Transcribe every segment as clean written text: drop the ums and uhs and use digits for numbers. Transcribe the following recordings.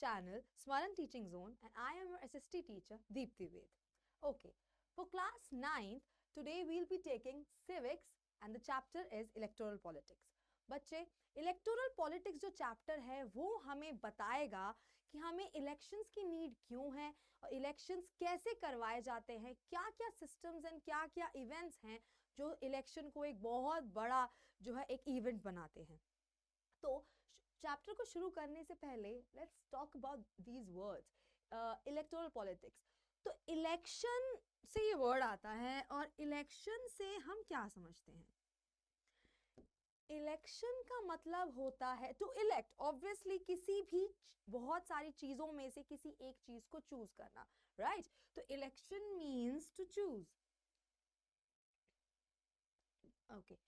channel Smaran Teaching Zone, and I am your SST teacher Deepthi Ved. Okay, for class 9th, today we'll be taking civics and the chapter is electoral politics. बच्चे, electoral politics जो chapter है वो हमें बताएगा कि हमें elections की need क्यों है और इलेक्शंस कैसे करवाए जाते हैं, क्या क्या सिस्टम्स एंड क्या क्या इवेंट्स हैं जो इलेक्शन को एक बहुत बड़ा जो है एक इवेंट बनाते हैं. तो चैप्टर को शुरू करने से पहले let's talk about these words. Electoral politics, तो इलेक्शन से ये वर्ड आता है और इलेक्शन से हम क्या समझते हैं. इलेक्शन का मतलब होता है टू इलेक्ट, ऑब्वियसली किसी भी बहुत सारी चीजों में से किसी एक चीज को चूज करना, राइट? तो election means to choose. Okay,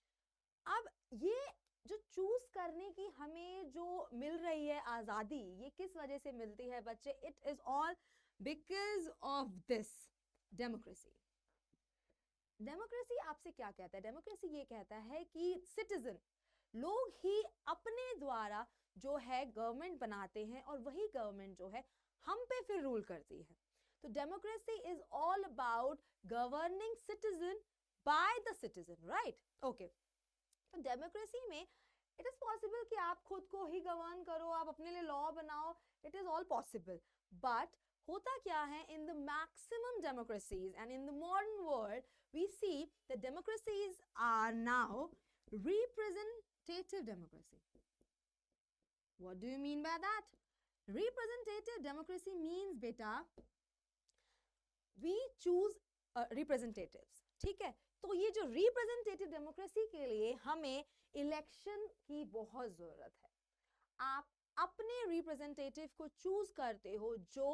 अब ये जो चूज करने की हमें जो मिल रही है आजादी, ये किस वजह से मिलती है बच्चे? It is all because of this democracy. Democracy आपसे क्या कहता है? डेमोक्रेसी ये कहता है कि सिटीजन, लोग ही अपने द्वारा जो है गवर्नमेंट बनाते हैं और वही गवर्नमेंट जो है हम पे फिर रूल करती है. तो democracy is all about governing citizen by the citizen, right? Okay, तो डेमोक्रेसी में इट इज पॉसिबल कि आप खुद को ही गवर्न करो, आप अपने लिए लॉ बनाओ, it is all possible. But होता क्या है, in the maximum democracies and in the modern world we see that democracies are now representative democracy. What do you mean by that? Representative democracy means beta we choose representatives. ठीक है, तो ये जो representative democracy के लिए हमें election की बहुत जरूरत है. आप अपने रिप्रेजेंटेटिव को चूज करते हो जो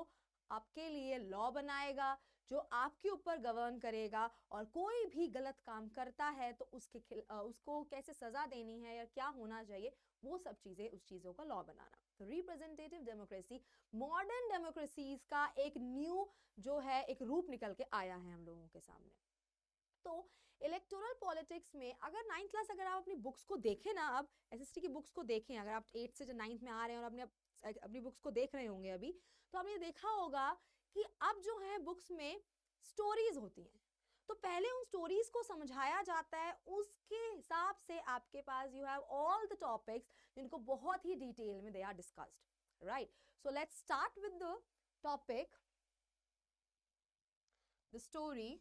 आपके लिए लॉ बनाएगा, जो आपके ऊपर गवर्न करेगा, और कोई भी गलत काम करता है तो उसको कैसे सजा देनी है या क्या होना चाहिए, वो सब चीजें, उस चीजों का लॉ बनाना. तो रिप्रेजेंटेटिव डेमोक्रेसी मॉडर्न डेमोक्रेसीज का एक न्यू जो है एक रूप निकल के आया है हम लोगों के सामने. तो इलेक्टोरल पॉलिटिक्स में अगर 9th क्लास अगर आप अपनी बुक्स को देखें ना, अब एसएसटी की बुक्स को देखें, अगर आप 8th से 9th में आ रहे हैं और अपनी बुक्स को देख रहे होंगे अभी, तो आपने देखा होगा कि अब जो है बुक्स में स्टोरीज होती हैं. तो पहले उन स्टोरीज को समझाया जाता है, उसके हिसाब से आपके पास you have all the topics जिनको बहुत ही डिटेल में they are discussed, right? So let's start with the topic the story.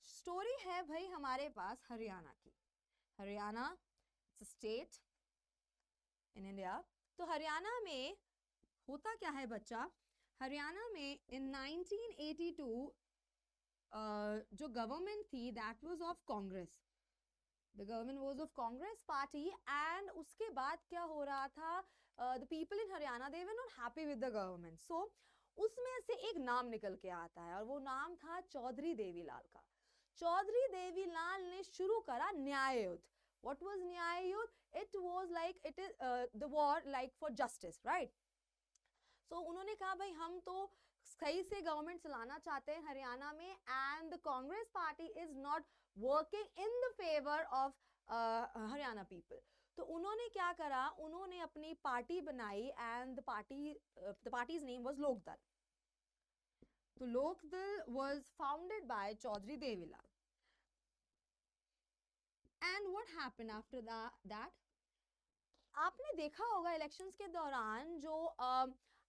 Story है भाई हमारे पास हरियाणा की. Haryana state in India. तो हरियाणा में होता क्या है बच्चा? हरियाणा में इन 1982 जो गवर्नमेंट थी that was of Congress. The government was of Congress party. And उसके बाद क्या हो रहा था, the people in Haryana they were not happy with the government. So उसमें से एक नाम निकल के आता है और वो नाम था चौधरी देवीलाल का. चौधरी देवीलाल ने शुरू करा न्याय युद्ध. What was न्याय युद्ध? It was like it is the war like for justice, right? So उन्होंने कहा भाई हम तो सही से गवर्नमेंट चलाना चाहते हैं हरियाणा में, and the Congress party is not working in the favour of Haryana people. तो उन्होंने क्या करा, उन्होंने अपनी पार्टी बनाई and the party's name was Lokdal. तो Lokdal was founded by Chaudhary Devilal. And what happened after that? आपने देखा होगा इलेक्शंस के दौरान जो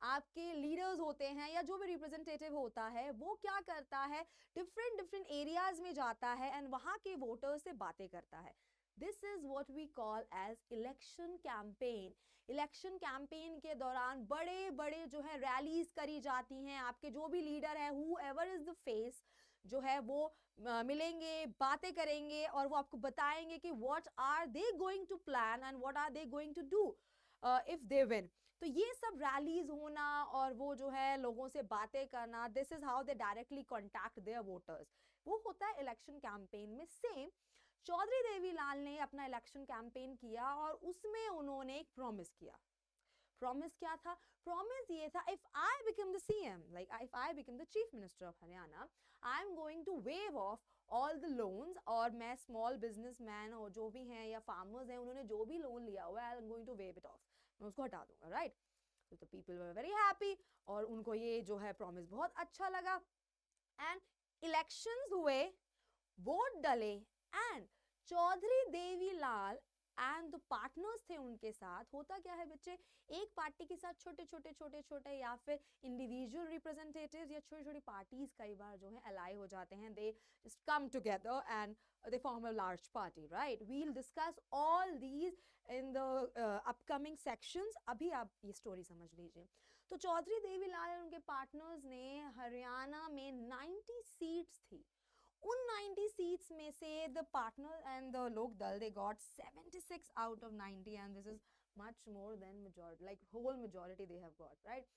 आपके लीडर्स होते हैं या जो भी रिप्रेजेंटेटिव होता है वो क्या करता है, डिफरेंट एरियाज में जाता है एंड वहां के वोटर्स से बातें करता है. This is what we call as election campaign. Election campaign के दौरान बड़े बड़े जो है रैलीज करी जाती हैं. आपके जो भी लीडर है, who ever is the face, जो है वो मिलेंगे, बातें करेंगे और वो आपको बताएंगे कि what are they going to plan and what are they going to do if they win. तो ये सब रैलीज होना और वो जो है लोगों से बातें करना, this is how they directly contact their voters. वो होता है इलेक्शन कैंपेन में. सेम चौधरी देवीलाल ने अपना इलेक्शन कैंपेन किया और उसमें उन्होंने एक प्रॉमिस किया. प्रॉमिस क्या था? प्रॉमिस ये था, if I become the CM, like if I become the chief minister of Haryana, I am going to waive off all the loans. और मैं स्मॉल बिजनेसमैन और जो भी हैं या फार्मर्स हैं, उन्होंने जो भी लोन लिया हुआ है, I am going to waive it off. मैं उसको हटा दूंगा, राइट? तो पीपल वर वेरी हैप्पी और उनको ये जो है प्रॉमिस बहुत अच्छा लगा एंड इलेक्शंस हुए, वोट डले and Chaudhary Devilal and the partners थे उनके साथ। होता क्या है बच्चे, एक पार्टी के साथ छोटे छोटे या फिर इंडिविजुअल रिप्रेजेंटेटिव्स या छोटी छोटी पार्टीज कई बार जो है अलाई हो जाते हैं, they just come together and they form a large party, right? We'll discuss all these in the upcoming sections. अभी आप ये स्टोरी समझ लीजिए। तो चौधरी देवीलाल और उनके पार्टनर्स ने हरियाणा में 90 सीट्स थी, उन 90 सीट्स में से the partner and the लोक दल they got 76 out of 90 and this is much more than majority, like whole majority they have got, right?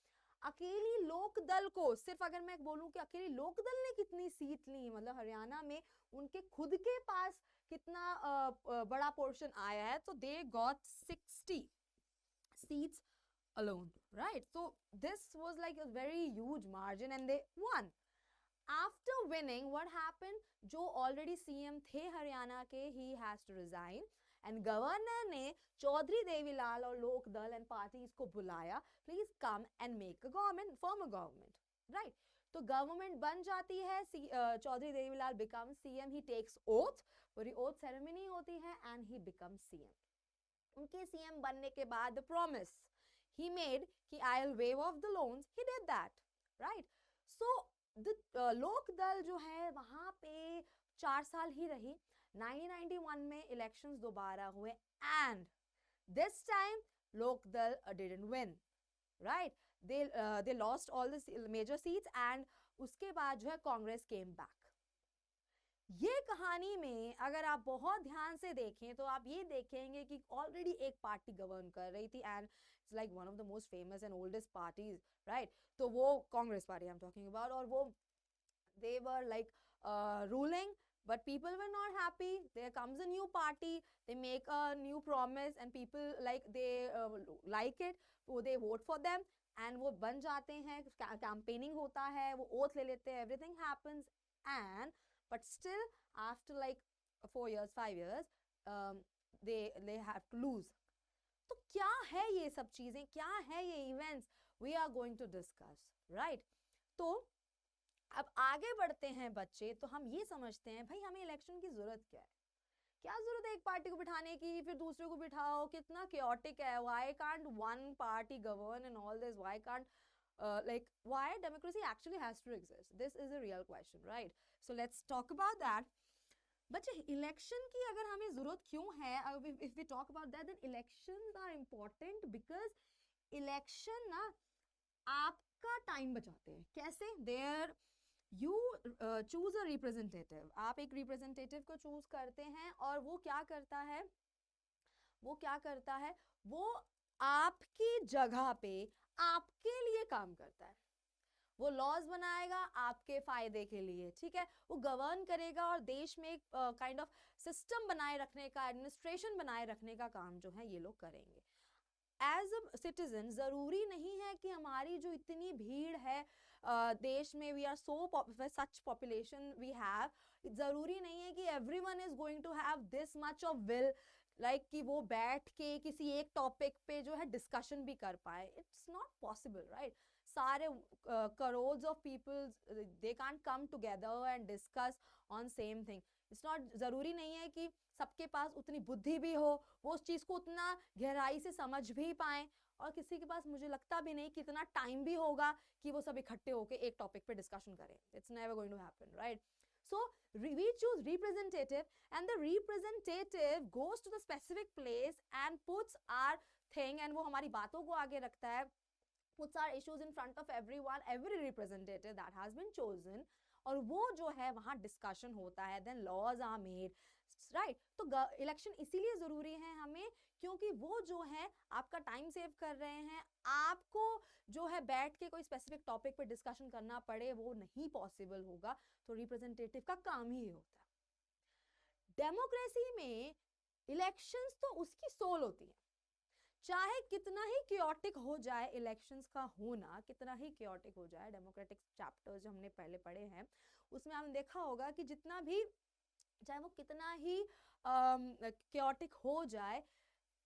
अकेली लोक दल को, सिर्फ अगर मैं बोलूं कि अकेली लोक दल ने कितनी सीट ली, मतलब हरियाणा में उनके खुद के पास कितना बड़ा पोर्शन आया है, तो they got 60 seats alone, right? So this was like a very huge margin and they won. After winning, what happened? जो already CM थे हरियाणा के, he has to resign and governor ने चौधरी देवीलाल और लोक दल एंड पार्टीज को बुलाया, please come and make a government, form a government, right? तो गवर्नमेंट बन जाती है, चौधरी देवीलाल बिकम सीएम, ही टेक्स ओथ, पूरी ओथ सेरेमनी होती है एंड ही बिकम सीएम। उनके सीएम बनने के बाद द प्रॉमिस he made कि I will waive off the loans, he did that, right? So the लोक दल जो है वहां पे 4 साल ही रही। 1991 में इलेक्शंस दोबारा हुए and this time लोक दल didn't win, right? They lost all the major seats and उसके बाद जो है कांग्रेस came back। ये कहानी में अगर आप बहुत ध्यान से देखें तो आप ये देखेंगे कि ऑलरेडी एक पार्टी गवर्न कर रही थी and it's like one of the most famous and oldest parties, right? तो वो Congress party I am talking about, और वो they were like ruling but people were not happy. There comes a new party, they make a new promise and people like they like it, so they vote for them and वो बन जाते हैं, campaigning होता है, वो oath ले लेते हैं, everything happens and but still after like 4 years 5 years they have to lose। तो क्या है ये सब चीजें, क्या है ये events, we are going to discuss, right? तो अब आगे बढ़ते हैं बच्चे, तो हम ये समझते हैं भाई हमें इलेक्शन की जरूरत क्या है, क्या जरूरत है एक पार्टी को बिठाने की, फिर दूसरे को बिठाओ, कितना chaotic है, why can't one party govern and all this, why can't like why democracy actually has to exist, this is a real question, right? So let's talk about that। बच्चे इलेक्शन की अगर हमें जरूरत क्यों है, if we talk about that, then elections are important because election ना आपका time बचाते हैं। कैसे? There you choose a representative, आप एक रिप्रेजेंटेटिव को चूज करते हैं और वो क्या करता है, वो आपकी जगह पे आपके लिए काम करता है, वो लॉज बनाएगा आपके फायदे के लिए, ठीक है? वो गवर्न करेगा और देश में एक काइंड ऑफ सिस्टम बनाए रखने का, एडमिनिस्ट्रेशन बनाए रखने का काम जो है ये लोग करेंगे। एज अ सिटीजन जरूरी नहीं है कि हमारी जो इतनी भीड़ है देश में, we are so such population we have, जरूरी नहीं है कि everyone is going to have this much of will, like कि वो बैठ के किसी एक टॉपिक पे जो है डिस्कशन भी कर पाए, इट्स नॉट पॉसिबल, राइट? सारे crores of people they can't come together and discuss on same thing, it's not, जरूरी नहीं है कि सबके पास उतनी बुद्धि भी हो, वो उस चीज को उतना गहराई से समझ भी पाए, और किसी के पास मुझे लगता भी नहीं कि इतना टाइम भी होगा कि वो सब इकट्ठे होके एक टॉपिक पे डिस्कशन करें, it's never going to happen, right? So we choose representative and the representative goes to the specific place and puts our thing, and वो हमारी बातों को आगे रखता है, puts our issues in front of everyone, every representative that has been chosen, और वो जो है वहाँ डिस्कशन होता है, then laws are made, right? तो इलेक्शन इसीलिए जरूरी है हमें क्योंकि वो जो है आपका टाइम सेव कर रहे हैं, आपको जो है बैठ के कोई स्पेसिफिक टॉपिक पे डिस्कशन करना पड़े वो नहीं पॉसिबल होगा, तो रिप्रेजेंटेटिव का काम ही होता है। डेमोक्रेसी में इलेक्शंस तो उसकी सोल होती है, चाहे कितना ही क्योटिक हो जाए इलेक्शंस का होना, कितना ही क्योटिक हो जाए, डेमोक्रेटिक चैप्टर्स जो हमने पहले पढ़े हैं उसमें हमने देखा होगा कि जितना भी, चाहे वो कितना ही क्योटिक हो जाए,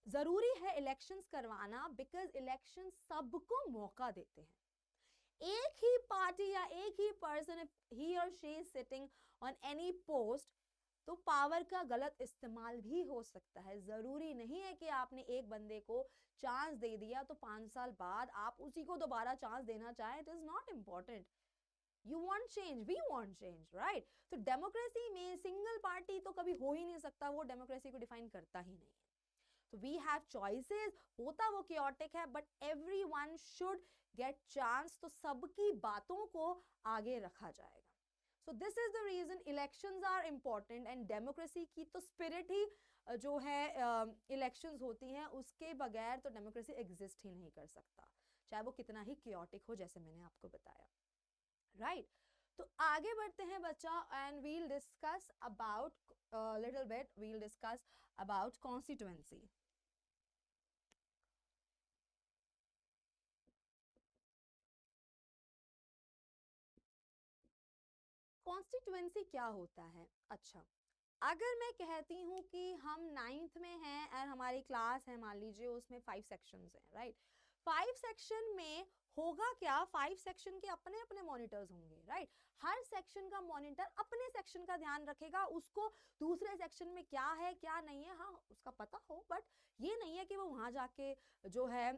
जरूरी है इलेक्शंस करवाना, बिकॉज इलेक्शन सबको मौका देते हैं। एक ही पार्टी या एक ही पर्सन, इफ ही और she is sitting on any post, तो पावर का गलत इस्तेमाल भी हो सकता है। जरूरी नहीं है कि आपने एक बंदे को चांस दे दिया तो 5 साल बाद आप उसी को दोबारा चांस देना चाहें। It is not important. You want change, we want change, right. तो डेमोक्रेसी में सिंगल पार्टी तो कभी हो ही नहीं सकता, वो डेमोक्रेसी को डिफाइन करता ही नहीं है। तो वी हैव चॉइसेस, होता वो chaotic है, but everyone should get chance, तो सबकी बातों को आगे रखा जाएगा। So this is the reason elections are important, and democracy की तो स्पिरिट ही जो है इलेक्शंस होती हैं, उसके बगैर तो डेमोक्रेसी एग्जिस्ट ही नहीं कर सकता, चाहे वो कितना ही chaotic हो, जैसे मैंने आपको बताया, राइट। तो आगे बढ़ते हैं बच्चा, and we'll discuss about little bit, we'll discuss about constituency. Constituency क्या होता है? अच्छा, अगर मैं कहती हूँ कि हम 9th में हैं और हमारी क्लास है, मान लीजिए उसमें 5 सेक्शंस हैं, राइट। 5 सेक्शन में होगा क्या, 5 सेक्शन के अपने अपने मॉनिटर्स होंगे, राइट। हर सेक्शन का मॉनिटर अपने सेक्शन का ध्यान रखेगा, उसको दूसरे सेक्शन में क्या है क्या नहीं है, हाँ उसका पता हो, बट ये नहीं है कि वो वहां जाके जो है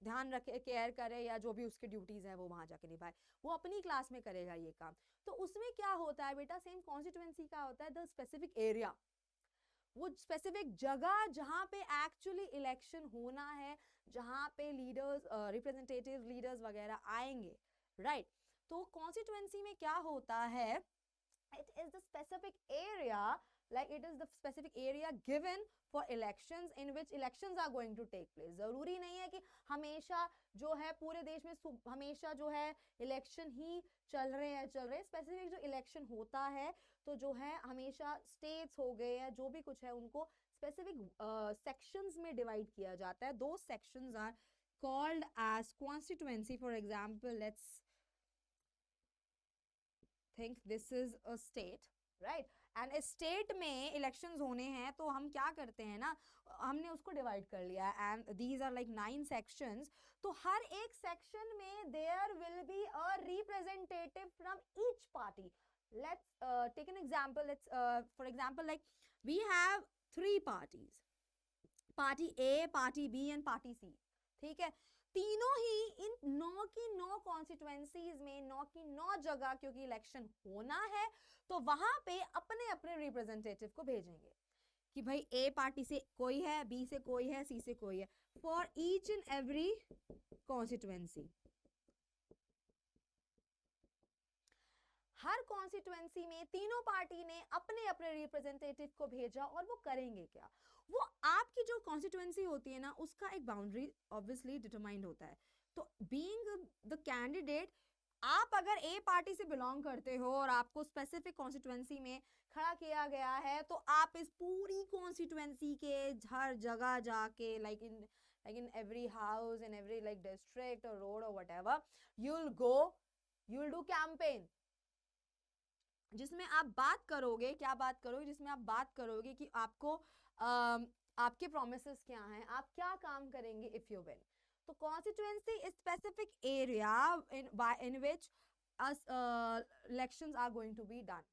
ध्यान रखे, केयर करे, या जो भी उसकी ड्यूटीज है वो वहां जाके निभाए, वो अपनी क्लास में करेगा ये काम। तो उसमें क्या होता है बेटा, सेम कॉन्स्टिट्यूएंसी का होता है, द स्पेसिफिक एरिया, वो स्पेसिफिक जगह जहां पे एक्चुअली इलेक्शन होना है, जहां पे लीडर्स, रिप्रेजेंटेटिव लीडर्स वगैरह आएंगे, राइट। तो कॉन्स्टिट्यूएंसी में क्या होता है, it is the specific area, like it is the specific area given for elections in which elections are going to take place। जरूरी नहीं है कि हमेशा जो है पूरे देश में हमेशा जो है इलेक्शन ही चल रहे, स्पेसिफिक जो इलेक्शन होता है तो जो है हमेशा स्टेट्स हो गए या जो भी कुछ है उनको स्पेसिफिक सेक्शंस में डिवाइड किया जाता है। दो sections are called as constituency. For example, let's think this is a state, right, and a state में elections होने हैं तो हम क्या करते हैं ना, हमने उसको डिवाइड कर लिया, and these are like 9 sections। तो हर एक section में there will be a representative from each party। Let's take an example, let's for example, like we have 3 parties, party A, party B and party C, ठीक है। तीनों ही इन 9 की 9 constituencies में 9 की 9 जगह क्योंकि इलेक्शन होना है तो वहां पे अपने अपने रिप्रेजेंटेटिव को भेजेंगे कि भाई ए पार्टी से कोई है, बी से कोई है, सी से कोई है, for each and every constituency. Her constituency में तीनों पार्टी ने अपने अपने रिप्रेजेंटेटिव को भेजा, और वो करेंगे क्या, वो आपकी जो कॉन्स्टिट्यूएंसी होती है ना उसका एक बाउंड्री ऑब्वियसली डिटरमाइंड होता है। तो बीइंग द कैंडिडेट, आप अगर ए पार्टी से बिलोंग करते हो और आपको स्पेसिफिक कॉन्स्टिट्यूएंसी में खड़ा किया गया है तो आप इस पूरी कॉन्स्टिट्यूएंसी के हर जगह जाके like in every house, in every like district और रोड और whatever, you will do campaign, जिसमें आप बात करोगे, क्या बात करोगे, जिसमें आप बात करोगे कि आपको आपके प्रोमिसेस क्या हैं, आप क्या काम करेंगे इफ यू विन। तो constituency is specific area in which elections are going to be done,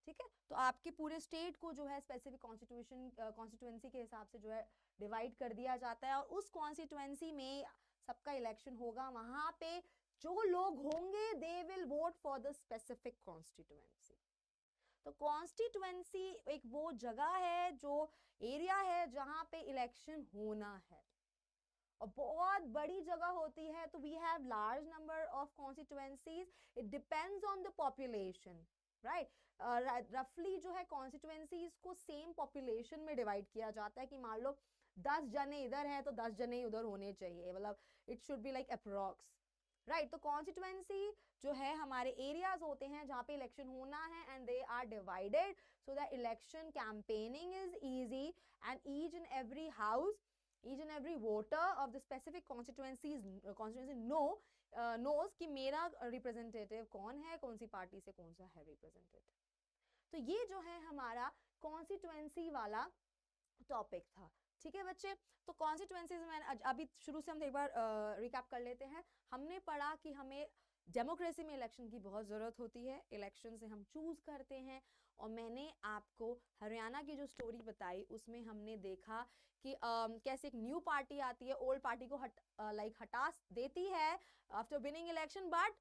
ठीक है। तो आपके पूरे स्टेट को जो है स्पेसिफिक कॉन्स्टिट्यूएंसी के हिसाब से जो है डिवाइड कर दिया जाता है, और उस कॉन्स्टिट्यूएंसी में सबका इलेक्शन होगा, वहां पे जो लोग होंगे they will vote for the specific constituency. तो कॉन्स्टिट्यूएंसी एक वो जगह है, जो एरिया है जहां पे इलेक्शन होना है, और बहुत बड़ी जगह होती है। तो we have large number of constituencies, it depends on the population, right. रफली जो है कॉन्स्टिट्यूएंसीज को सेम पॉपुलेशन में डिवाइड किया जाता है कि मान लो 10 जने इधर हैं तो 10 जने उधर होने चाहिए, मतलब it should be like approx, right. तो कॉन्स्टिट्यूएंसी जो है हमारे एरियाज होते हैं जहां पे इलेक्शन होना है, and they are divided so that election campaigning is easy, and each and every house, each and every voter of the specific constituency knows कि मेरा रिप्रेजेंटेटिव कौन है, कौन सी पार्टी से कौन सा है रिप्रेजेंटेटिव। तो ये जो है हमारा कॉन्स्टिट्यूएंसी वाला टॉपिक था। ठीक है बच्चे, तो कॉन्स्टिट्यूएंसीज में अभी शुरू से हम एक बार रिकैप कर लेते हैं। हमने पढ़ा कि हमें डेमोक्रेसी में इलेक्शन की बहुत ज़रूरत होती है, इलेक्शन से हम चूज़ करते हैं। और मैंने आपको हरियाणा की जो स्टोरी बताई उसमें हमने देखा कि कैसे एक न्यू पार्टी आती है, ओल्ड पार्टी को हटा देती है after winning election, but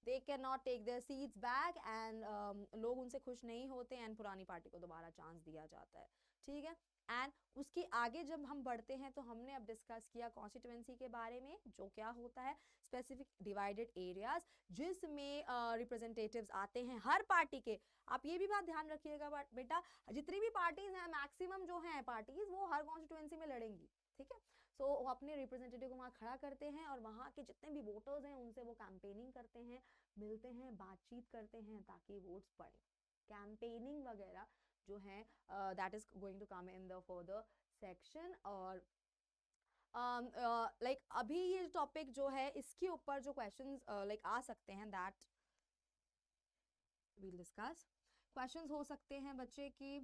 they can not take their seats back and लोग उनसे खुश नहीं होते एंड पुरानी पार्टी को दोबारा चांस दिया जाता है। ठीक है, एंड उसके आगे जब हम बढ़ते हैं तो हमने अब डिस्कस किया कॉन्स्टिट्यूएंसी के बारे में, जो क्या होता है, स्पेसिफिक डिवाइडेड एरियाज जिसमें रिप्रेजेंटेटिव्स आते हैं हर पार्टी के। आप ये भी बात ध्यान रखिएगा बेटा, जितनी भी पार्टीज हैं मैक्सिमम जो हैं पार्टीज वो हर कॉन्स्टिट्यूएंसी में लड़ेंगी। ठीक है, सो वो अपने रिप्रेजेंटेटिव को वहाँ खड़ा करते हैं और वहाँ के जितने भी वोटर्स हैं उनसे वो कैंपेनिंग करते हैं, मिलते हैं, बातचीत करते हैं ताकि वोट्स पड़े। कैंपेनिंग वगैरह जो है that is going to come in the further section. और लाइक अभी ये टॉपिक जो है इसके ऊपर जो क्वेश्चंस लाइक आ सकते हैं दैट वील डिस्कस। क्वेश्चंस हो सकते हैं बच्चे की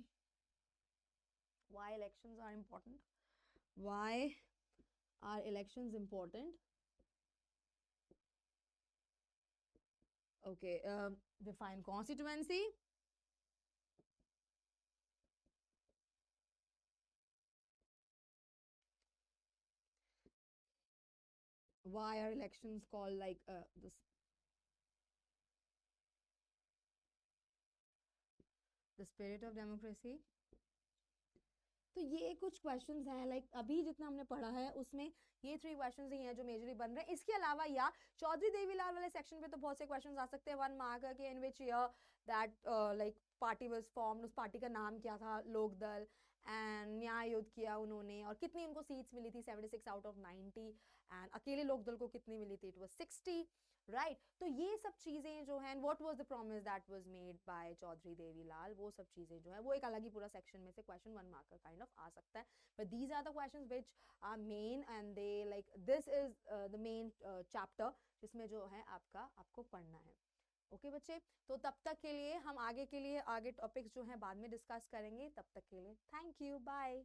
why elections are important, why are elections important, okay, define constituency, why are elections called like this the spirit of democracy। तो ये कुछ क्वेश्चंस हैं लाइक अभी जितना हमने पढ़ा है उसमें ये 3 क्वेश्चंस ही हैं जो मेजरली बन रहे हैं। इसके अलावा या चौधरी देवीलाल वाले सेक्शन पे तो बहुत से क्वेश्चंस आ सकते हैं 1 मार्क के, in which year that like party was formed, उस पार्टी का नाम क्या था, लोकदल, एंड न्याय युद्ध किया उन्होंने और कितनी उनको सीट्स मिली थी 76 आउट ऑफ 90, एंड अकेले लोकदल को कितनी मिली थी, इट वाज 60, राइट। तो ये सब चीजें जो हैं, what was the promise that was made by Chaudhary Devilal, वो सब चीजें जो है वो एक अलग ही पूरा सेक्शन में से क्वेश्चन 1 मार्क का काइंड ऑफ आ सकता है। But these are the questions which are main and they like this is the main chapter जिसमें जो है आपको पढ़ना है। ओके बच्चे, तो तब तक के लिए हम आगे टॉपिक्स जो हैं बाद में डिस्कस करेंगे। तब तक के लिए थैंक यू, बाय।